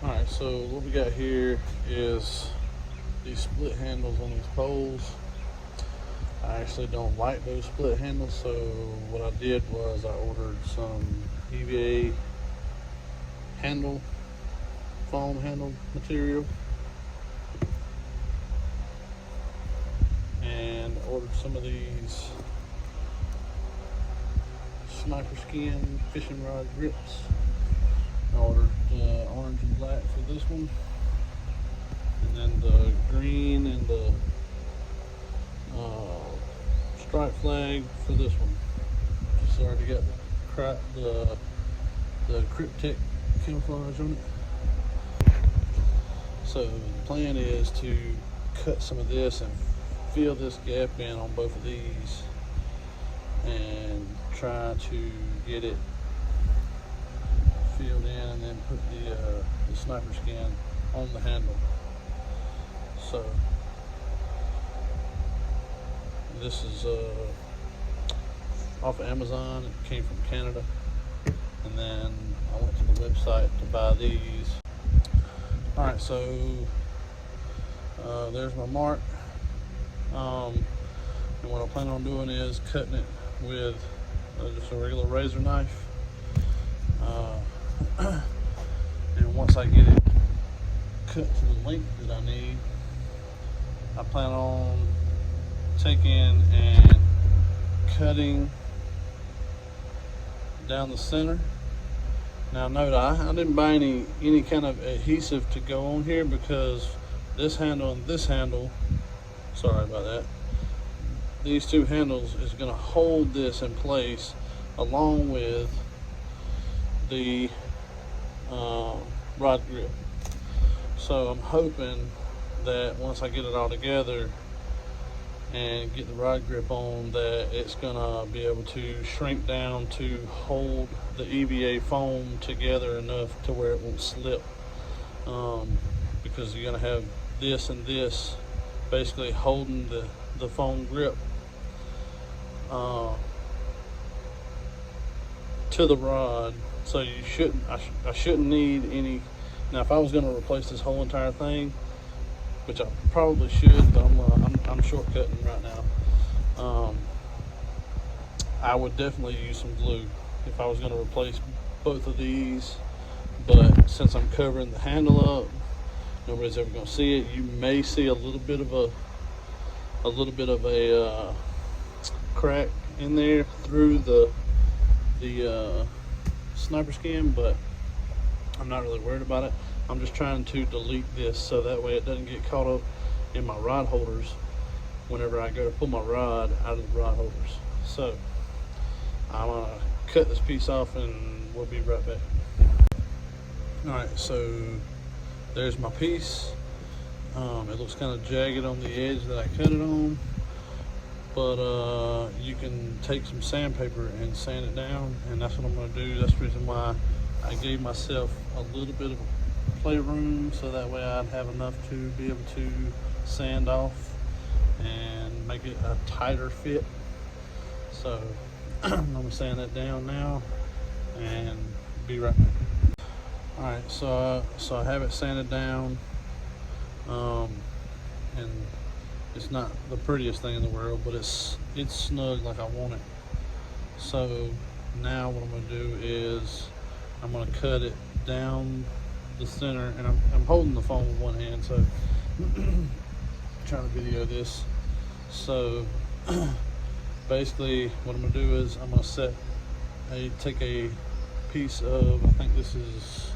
Alright, so what we got here is these split handles on these poles. I actually don't like those split handles, so what I did was I ordered some EVA handle, foam handle material, and ordered some of these sniper skin fishing rod grips. I ordered orange and black for this one, and then the green and the stripe flag for this one. Just already got the Cryptek camouflage on it. So the plan is to cut some of this and fill this gap in on both of these and try to get it filled in, and then put the sniper skin on the handle. So this is off of Amazon. It came from Canada, and then I went to the website to buy these. Alright, so there's my mark, and what I plan on doing is cutting it with just a regular razor knife. And once I get it cut to the length that I need, I plan on taking and cutting down the center. Now note, I didn't buy any kind of adhesive to go on here, because this handle and this handle, sorry about that, these two handles is going to hold this in place along with the rod grip. So I'm hoping that once I get it all together and get the rod grip on, that it's gonna be able to shrink down to hold the EVA foam together enough to where it won't slip, because you're gonna have this and this basically holding the foam grip to the rod. So you shouldn't, I shouldn't need any. Now if I was going to replace this whole entire thing, which I probably should, but I'm shortcutting right now, I would definitely use some glue if I was going to replace both of these. But since I'm covering the handle up, nobody's ever going to see it. You may see a little bit of a crack in there through the sniper skin, but I'm not really worried about it. I'm just trying to delete this so that way it doesn't get caught up in my rod holders whenever I go to pull my rod out of the rod holders. So I'm gonna cut this piece off and we'll be right back. Alright, so there's my piece. It looks kind of jagged on the edge that I cut it on, but you can take some sandpaper and sand it down, and that's what I'm going to do. That's the reason why I gave myself a little bit of playroom, so that way I'd have enough to be able to sand off and make it a tighter fit. So I'm going to sand that down now and be right back. Alright, so I have it sanded down, and it's not the prettiest thing in the world, but it's snug like I want it. So now what I'm going to do is I'm going to cut it down the center, and I'm holding the phone with one hand, so I'm trying to video this. So basically what I'm going to do is I'm going to take a piece of, I think this is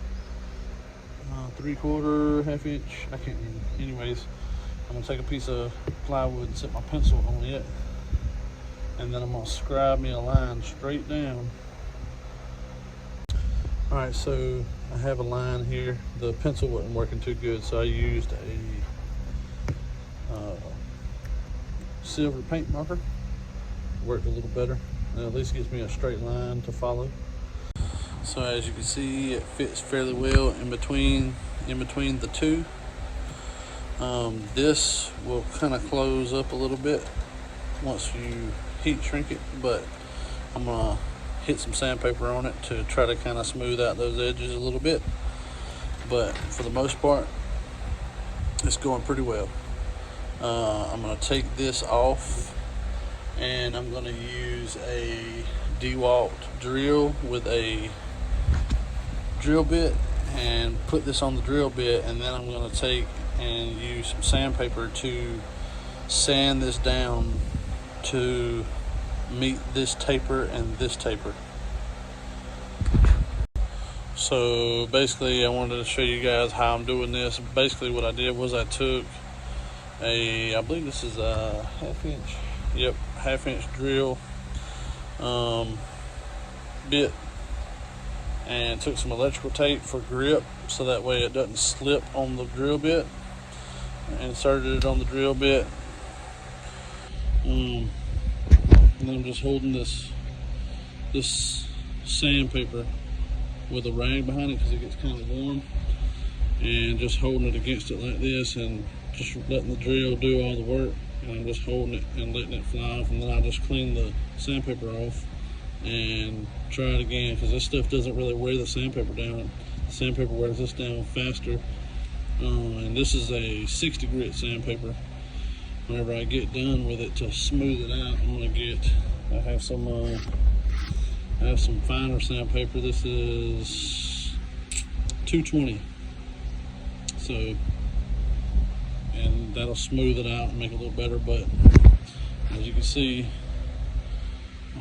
3/4, ½ inch, I can't remember. Anyways, I'm going to take a piece of plywood and set my pencil on it, and then I'm going to scribe me a line straight down. Alright, so I have a line here. The pencil wasn't working too good, so I used a silver paint marker. Worked a little better, and at least gives me a straight line to follow. So as you can see, it fits fairly well in between the two. This will kind of close up a little bit once you heat shrink it, but I'm gonna hit some sandpaper on it to try to kind of smooth out those edges a little bit. but for the most part, it's going pretty well. I'm going to take this off, and I'm going to use a DeWalt drill with a drill bit and put this on the drill bit, and then I'm going to take and use some sandpaper to sand this down to meet this taper and this taper. So basically I wanted to show you guys how I'm doing this. Basically what I did was I took I believe this is a half-inch drill bit, and took some electrical tape for grip so that way it doesn't slip on the drill bit. Inserted it on the drill bit, and then I'm just holding this sandpaper with a rag behind it because it gets kind of warm, and just holding it against it like this and just letting the drill do all the work, and I'm just holding it and letting it fly off, and then I just clean the sandpaper off and try it again, because this stuff doesn't really wear the sandpaper down. The sandpaper wears this down faster, and this is a 60 grit sandpaper. Whenever I get done with it, to smooth it out, I have some finer sandpaper. This is 220, so, and that'll smooth it out and make it a little better. But as you can see,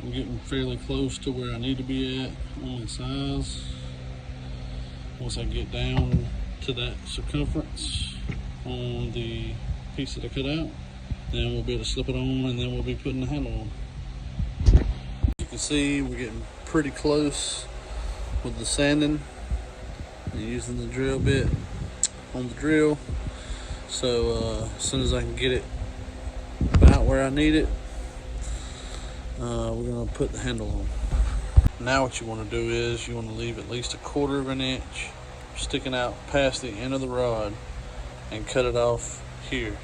I'm getting fairly close to where I need to be at on the size. Once I get down to that circumference on the piece that I cut out, then we'll be able to slip it on, and then we'll be putting the handle on. You can see we're getting pretty close with the sanding and using the drill bit on the drill. So as soon as I can get it about where I need it, we're going to put the handle on. Now what you want to do is you want to leave at least 1/4 of an inch sticking out past the end of the rod and cut it off here.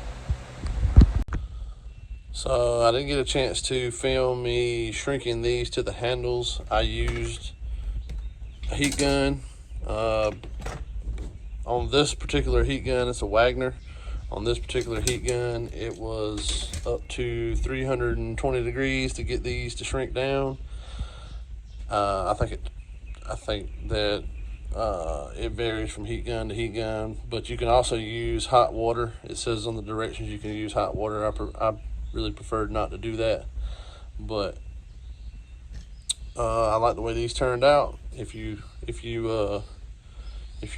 So I didn't get a chance to film me shrinking these to the handles. I used a heat gun. On this particular heat gun, it's a Wagner. On this particular heat gun, it was up to 320 degrees to get these to shrink down. I think that it varies from heat gun to heat gun, but you can also use hot water. It says on the directions you can use hot water. I really preferred not to do that, but I like the way these turned out. If you're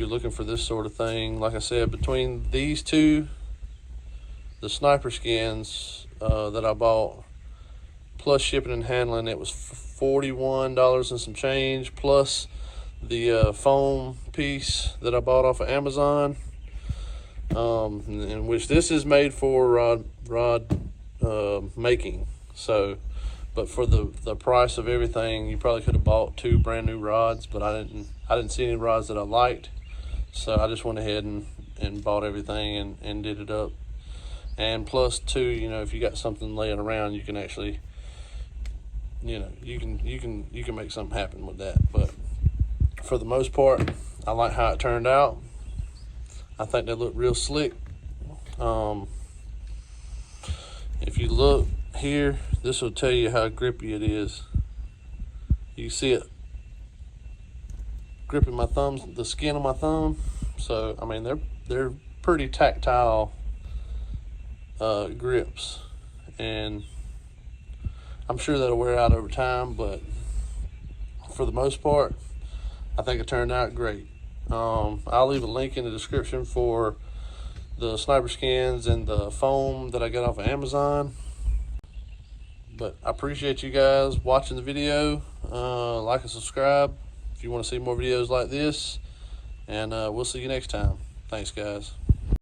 looking for this sort of thing, like I said, between these two, the Sniper skins that I bought, plus shipping and handling, it was $41 and some change, plus the foam piece that I bought off of Amazon, in which this is made for rod making. So, but for the price of everything, you probably could have bought 2 brand new rods, but I didn't see any rods that I liked, so I just went ahead and bought everything and did it up. And plus, too, if you got something laying around, you can actually, you can make something happen with that. But for the most part, I like how it turned out. I think they look real slick. If you look here, this will tell you how grippy it is. You see it gripping my thumbs, the skin of my thumb. So I mean, they're pretty tactile grips, and I'm sure that'll wear out over time, but for the most part, I think it turned out great. I'll leave a link in the description for the Sniper skins and the foam that I got off of Amazon. But I appreciate you guys watching the video. Like and subscribe if you want to see more videos like this, and we'll see you next time. Thanks, guys.